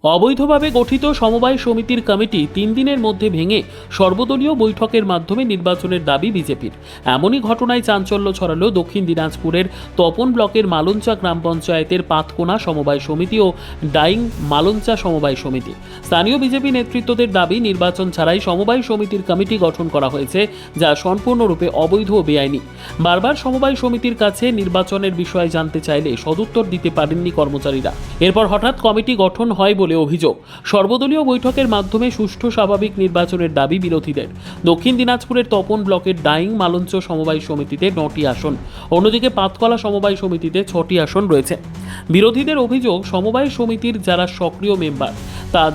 অবৈধভাবে গঠিত সমবায় সমিতির কমিটি 3 দিনের মধ্যে ভেঙে সর্বদলীয় বৈঠকের মাধ্যমে নির্বাচনের দাবি বিজেপির। এমনই ঘটনায় চাঞ্চল্য ছড়ালো দক্ষিণ দিনাজপুরের তপন ব্লকের মালঞ্চা গ্রাম পঞ্চায়েতের পাতকোনা সমবায় সমিতি ও ডাইং মালঞ্চা সমবায় সমিতি। স্থানীয় বিজেপি নেতৃত্বদের দাবি, নির্বাচন ছাড়াই সমবায় সমিতির কমিটি গঠন করা হয়েছে, যা সম্পূর্ণরূপে অবৈধ ও বেআইনি। বারবার সমবায় সমিতির কাছে নির্বাচনের বিষয়ে জানতে চাইলে সদুত্তর দিতে পারেননি কর্মচারীরা। এরপর হঠাৎ কমিটি গঠন হয় বলে অভিযোগ। সর্বদলীয় বৈঠকের মাধ্যমে সুষ্ঠু স্বাভাবিক নির্বাচনের দাবি বিরোধীদের। দক্ষিণ দিনাজপুরের তপন ব্লকের ডাইং মালঞ্চ সমবায় সমিতিতে 9টি আসন, অন্যদিকে পাতকলা সমবায় সমিতিতে 6টি আসন রয়েছে। বিরোধীদের অভিযোগ, সমবায় সমিতির যারা সক্রিয় মেম্বার,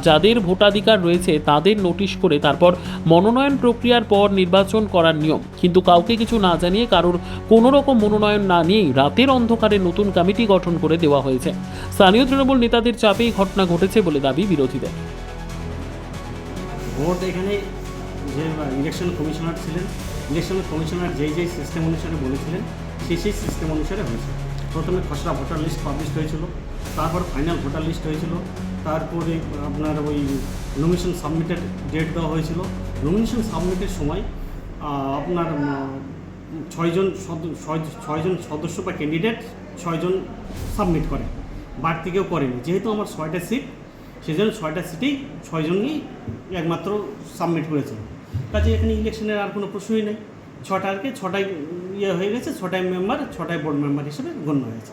যাদের ভোটাধিকার রয়েছে তাদের নোটিশ করে তারপর মনোনয়ন প্রক্রিয়ার পর নির্বাচন করার নিয়ম, কিন্তু কাউকে কিছু না জানিয়ে, কারোর কোনো রকম মনোনয়ন না নিয়েই রাতের অন্ধকারে নতুন কমিটি গঠন করে দেওয়া হয়েছে। স্থানীয় তৃণমূল নেতাদের চাপেই ঘটনা ঘটেছে বলে দাবি বিরোধীদের। ভোট এখানে যে ইলেকশন কমিশনার ছিলেন, ইলেকশন কমিশনার যেই সিস্টেম অনুসারে বলেছিলেন সেই সিস্টেম অনুসারে হয়েছে। প্রথমে খসড়া ভোটার লিস্ট পাবলিশ হয়েছিল, তারপর ফাইনাল ভোটার লিস্ট হয়েছিল, তারপরে আপনার ওই নমিনেশন সাবমিটের ডেট দেওয়া হয়েছিল। নমিনেশন সাবমিটের সময় আপনার ছয়জন সদস্য বা ক্যান্ডিডেট 6 জন সাবমিট করে, বাড়তি কেউ করেনি। যেহেতু আমার 6টা সিট, সেজন্য 6টা সিটেই 6 জনই একমাত্র সাবমিট করেছে। কাজে এখানে ইলেকশনের আর কোনো প্রশ্নই নেই। 6টায় ইয়ে হয়ে গেছে, 6টায় মেম্বার, 6টায় বোর্ড মেম্বার হিসেবে গণ্য হয়েছে।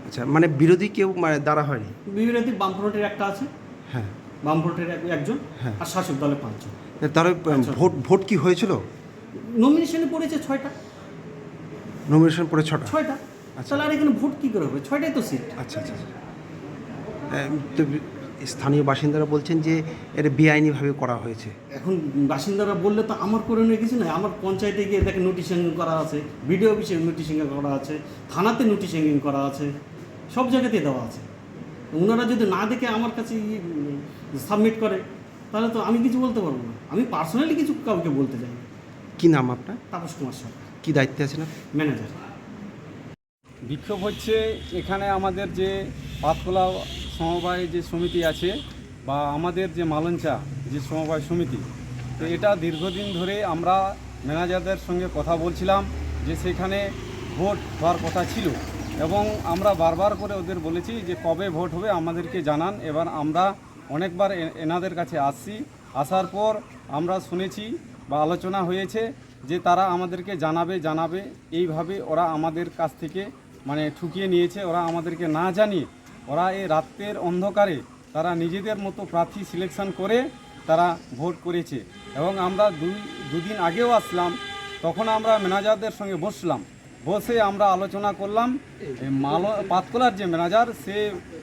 আচ্ছা, মানে বিরোধী কেউ দ্বারা হয়নি? বিরোধী বামফ্রন্টের একটা আছে, হ্যাঁ, বামফ্রন্টের একজন, হ্যাঁ, আর শাসক দলে 5 জন। তার ভোট কি হয়েছিল? নমিনেশনে পড়েছে 6টা, নমিনেশন পড়ে 6টা। আচ্ছা, তাহলে আর এখানে ভোট কী করে হবে? 6টাই তো সিট। আচ্ছা আচ্ছা। তো স্থানীয় বাসিন্দারা বলছেন যে এটা বেআইনিভাবে করা হয়েছে। এখন বাসিন্দারা বললে তো আমার করে নিয়ে কিছু নয়। আমার পঞ্চায়েতে গিয়ে দেখে নোটিশ হ্যাঙ্গিং করা আছে, বিডিও অফিসে নোটিশ হ্যাঙ্গিং করা আছে, থানাতে নোটিশ হ্যাঙ্গিং করা আছে, সব জায়গাতেই দেওয়া আছে। ওনারা যদি না দেখে আমার কাছে সাবমিট করে তাহলে তো আমি কিছু বলতে পারবো না। আমি পার্সোনালি কিছু কাউকে বলতে চাই না। কি নাম আপনার? তাপস কুমার সরকার, কি দায়িত্বে আছেন আপনি? ম্যানেজার। বিক্ষোভ হচ্ছে এখানে আমাদের যে পাতকলা সমবায় যে সমিতি আছে বা আমাদের যে মালঞ্চা যে সমবায় সমিতি, তো এটা দীর্ঘদিন ধরে আমরা ম্যানেজারদের সঙ্গে কথা বলছিলাম যে সেখানে ভোট হওয়ার কথা ছিল, এবং আমরা বারবার করে ওদের বলেছি যে কবে ভোট হবে আমাদেরকে জানান। এবার আমরা অনেকবার এনাদের কাছে আসার পর আমরা শুনেছি বা আলোচনা হয়েছে যে তারা আমাদেরকে জানাবে এইভাবে ওরা আমাদের কাছ থেকে মানে ঠুকিয়ে নিয়েছে। ওরা আমাদেরকে না জানিয়ে ওরা এই রাতের অন্ধকারে তারা নিজেদের মতো প্রার্থী সিলেকশন করে তারা ভোট করেছে। এবং আমরা দুদিন আগেও আসলাম, তখন আমরা ম্যানেজারদের সঙ্গে বসে আমরা আলোচনা করলাম। পাতকলার যে ম্যানেজার, সে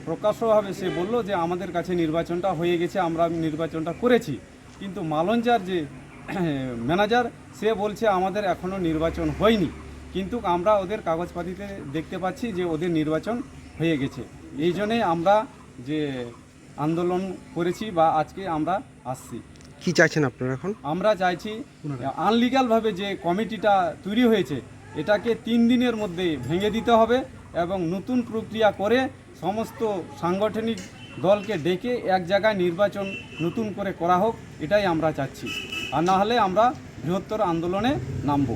প্রকাশ্যভাবে সে বলল যে আমাদের কাছে নির্বাচনটা হয়ে গেছে, আমরা নির্বাচনটা করেছি। কিন্তু মালঞ্চার যে ম্যানেজার, সে বলছে আমাদের এখনও নির্বাচন হয়নি, কিন্তু আমরা ওদের কাগজপাতিতে দেখতে পাচ্ছি যে ওদের নির্বাচন হয়ে গেছে। এই জন্যে আমরা যে আন্দোলন করেছি বা আজকে আমরা আসছি। কি চাইছেন আপনারা এখন? আমরা চাইছি আনলিগালভাবে যে কমিটিটা তৈরি হয়েছে এটাকে 3 দিনের মধ্যে ভেঙে দিতে হবে এবং নতুন প্রক্রিয়া করে সমস্ত সাংগঠনিক দলকে ডেকে এক জায়গায় নির্বাচন নতুন করে করা হোক, এটাই আমরা চাচ্ছি। আর না হলে আমরা বৃহত্তর আন্দোলনে নামব।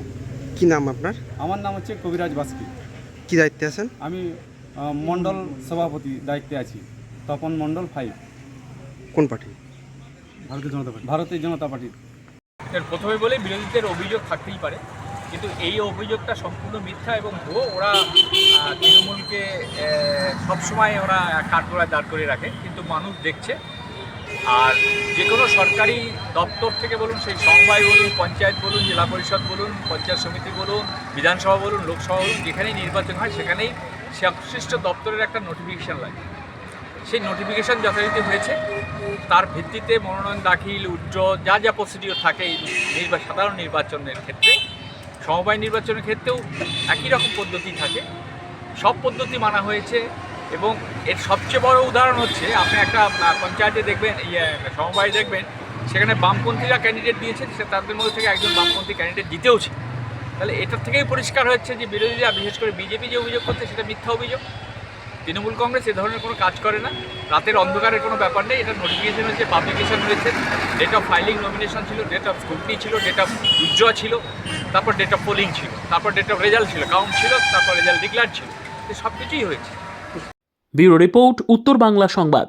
কি নাম আপনার? আমার নাম হচ্ছে কবিরাজ বাস্কি। কি দায়িত্বে আছেন? আমি মণ্ডল সভাপতি দায়িত্বে আছি, তপন মণ্ডল 5। কোন পার্টি? ভারতীয় জনতা পার্টি। প্রথমে বলে বিরোধীদের অভিযোগ থাকতেই পারে, কিন্তু এই অভিযোগটা সম্পূর্ণ মিথ্যা এবং ভুয়ো। ওরা তৃণমূলকে সবসময় ওরা কাঠগড়ায় দাঁড় করে রাখে, কিন্তু মানুষ দেখছে। আর যে কোনো সরকারি দপ্তর থেকে বলুন, সেই সমবায় বলুন, পঞ্চায়েত বলুন, জেলা পরিষদ বলুন, পঞ্চায়েত সমিতি বলুন, বিধানসভা বলুন, লোকসভা বলুন, যেখানেই নির্বাচন হয় সেখানেই সংশ্লিষ্ট দপ্তরের একটা নোটিফিকেশান লাগে। সেই নোটিফিকেশান যথারীতি হয়েছে, তার ভিত্তিতে মনোনয়ন দাখিল, উইথড্র, যা যা প্রসিডিওর থাকে এই সাধারণ নির্বাচনের ক্ষেত্রে, সমবায় নির্বাচনের ক্ষেত্রেও একই রকম পদ্ধতি থাকে। সব পদ্ধতি মানা হয়েছে। এবং এর সবচেয়ে বড় উদাহরণ হচ্ছে, আপনি একটা পঞ্চায়েতে দেখবেন, সমবায় দেখবেন, সেখানে বামপন্থীরা ক্যান্ডিডেট দিয়েছেন, সে তাদের মধ্যে থেকে একজন বামপন্থী ক্যান্ডিডেট জিতেওছে। তাহলে এটার থেকেই পরিষ্কার হচ্ছে যে বিরোধীরা, বিশেষ করে বিজেপি যে অভিযোগ করছে সেটা মিথ্যা অভিযোগ। তৃণমূল কংগ্রেস এ ধরনের কোনো কাজ করে না, রাতের অন্ধকারের কোনো ব্যাপার নেই। এটা নোটিফিকেশন হয়েছে, পাবলিকেশন হয়েছে, ডেট অফ ফাইলিং নমিনেশন ছিল, ডেট অফ স্ক্রুটিনি ছিল, ডেট অফ উইথড্র ছিল, তারপর ডেট অফ পোলিং ছিল, তারপর ডেট অফ রেজাল্ট ছিল, কাউন্ট ছিল, তারপর রেজাল্ট ডিক্লেয়ার ছিল, সব কিছুই হয়েছে। ব্যুরো রিপোর্ট, উত্তর বাংলা সংবাদ।